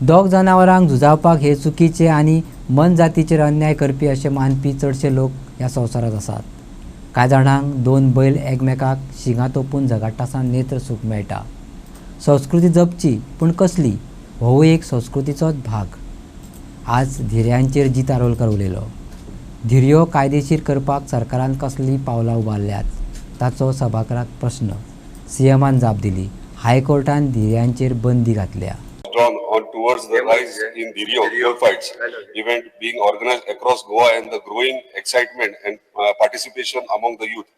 दोग जनावरांक झुजावपाक हे चुकीचे आणि मन जातीचेर अन्याय करपी असे मानपी चडशे लोक ह्या संवसारात आसात। कांय जाणांक दोन बैल एकमेकाक शिंगां तोपून झगडटासान नेत्र सूख मेळटा। संस्कृती जपची पूण कसली हो एक संस्कृतीचोच भाग। आज धिऱ्यांचेर जीत आरोलकर उलयलो। धिऱ्यो कायदेशीर करपाक सरकारान कसली पावलां उबारल्यात ताचो सभाघराक प्रश्न। सीएमान जाप दिली। हायकोर्टान धिऱ्यांचेर बंदी घातल्या। Drawn on towards the rise in Dhirio bullfights event being organized across Goa and the growing excitement and participation among the youth.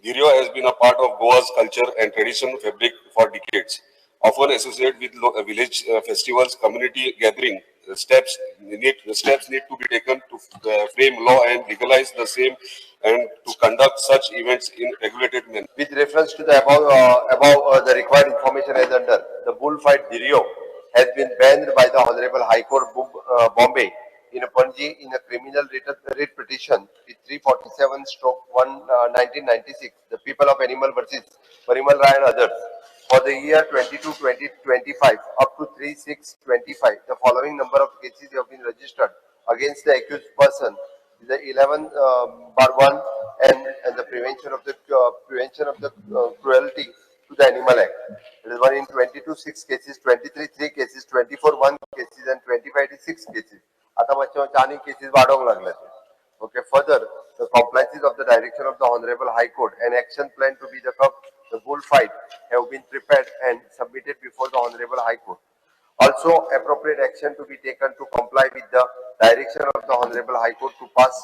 Dhirio has been a part of Goa's culture and tradition fabric for decades. Often associated with village festivals, community gathering, steps need to be taken to frame law and legalize the same and to conduct such events in regulated manner. With reference to the above the required information as under the bullfight Dhirio has been banned by the Honorable High Court Bombay in a Panji in a criminal writ petition with 347/1/1996, the people of Animal versus Parimal Rai and others, for the year 22-20-25 up to 3-6-25. The following number of cases have been registered against the accused person. The 11/1 and the prevention of the cruelty to the Animal Act. It is one in 22 6 cases, 23 3 cases, 24 1 cases, and 25 6 cases. आता मागच्या चारही cases वाढवूंक लागल्यात. Okay. Further, the compliances of the direction of the Honorable High Court and action plan to be the bullfight have been prepared and submitted before the Honorable High Court. Also, appropriate action to be taken to comply with the direction of the Honorable High Court to pass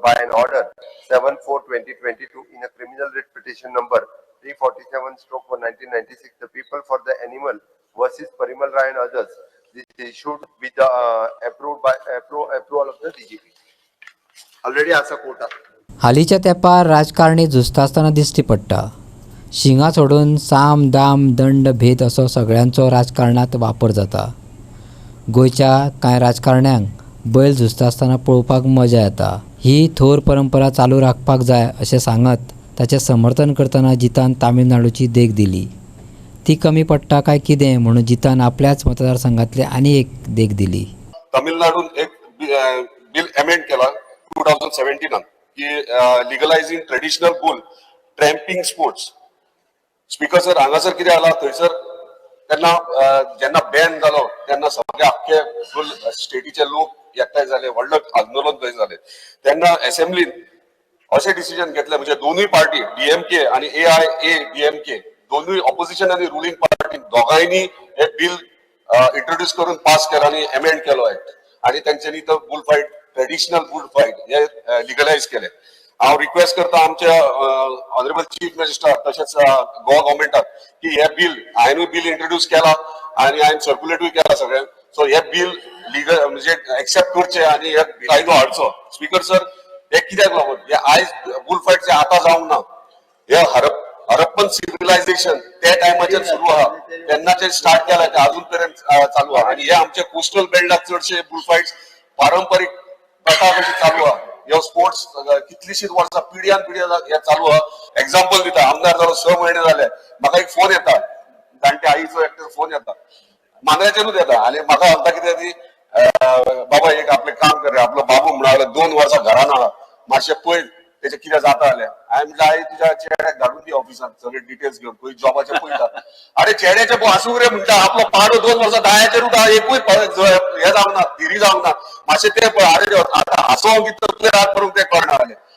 by an order 7/4/2022 in a criminal writ petition number 347/1996, the people for the Animal versus Parimal Rai and others. This is issued with the approval of the DGP. Already as a quota. हालींच्या तेंपार राजकारणी झुजता आसतना दिश्टी पडटा। शिंगां सोडून साम दाम दंड भेद असो सगळ्यांचो राजकारणांत वापर जाता। गोंयच्या कांय राजकारण्यांक बैल झुजता आसतना पळोवपाक मजा येता। ही थोर परंपरा चालू राखपाक जाय अशें सांगत ताचें समर्थन करतना जितान तामिळनाडूची देख दिली। ती कमी पडटा काय कितें म्हणून जितान आपल्याच मतदारसंघातली आनी एक देख दिली। तमिळनाडून एक बिल अमेंड केला 2017 की legalizing traditional bull trampling sports. Speaker sir हांगासर कितें जाला थंयसर तेन्ना जेन्ना बॅन जालो तेन्ना सगळे आख्खे फुल स्टेटीचे लोक एकठांय जाले, व्हडलें आंदोलन थंय जालें। तेन्ना असेंब्लीन अशें डिसिजन घेतलें म्हणजे दोनूय पार्टी DMK आणि AIADMK दोनूय ऑपोजिशन आणि रुलिंग पार्टी दोगांयनी हे बिल इंट्रोड्यूस करून पास केला आणि अमेंड केलो ऍक्ट आणि तेंच्यांनी तो boule fight traditional boule fight हे लिगलायज केले। हांव रिक्वेस्ट करता आमच्या ऑनरेबल चीफ मिनिस्टर तशेंच गोवा गव्हर्मेंटाक की हे बिल हांवेंय बिल इंट्रोड्यूस केला आणि हांवें सर्क्युलेटूय केला सगळ्यांक। सो हे बिल लिगल म्हणजे एक्सेप्ट करचे आणि हे कायदो हाडचो। स्पीकर सर हे कित्याक लागून हे आयज बुल फायट जे आतां जावंक ना, हे हरप्पन सिव्हिलायझेशन त्या टायमाचेर सुरू आहा तेन्नाचे स्टार्ट केला ते अजून पर्यंत चालू आहा आणि हे आमचे कोस्टल बेल्टाक चडशे बुल फायट्स पारंपारीक प्रथा कशी चालू आहा। ह्यो स्पोर्ट्स कितलीशीच वर्सां पिढ्यान पिढ्या हे चालू आहा। एक्झाम्पल दिता, आमदार जालो 6 महिने जाले, म्हाका एक फोन येता, जाणट्या आईचो एकटो फोन येता, मांद्र्याच्यानूच येता आनी म्हाका सांगता कितें ती बाबा एक आपलें काम कर रे, आपलो बाबू म्हणा 2 वर्सां घरान आहा, मातशें पळय तेचे कितें जाता जाल्यार। हांवें म्हणलें आई तुज्या चेड्याक धाडून दी ऑफिसांत सगळे डिटेल्स घेवन खंय जॉबाचे पळयता। अरे चेड्याचे पळय आसूंक रे म्हणटा, आपलो पाडो 2 वर्सां दायाचेर उठा, एकूय हे जावंक ना, धिरी जावंक ना, मातशें तें पळय। अरे आतां हांसोंक कितें रात करूंक तें कळना जालें।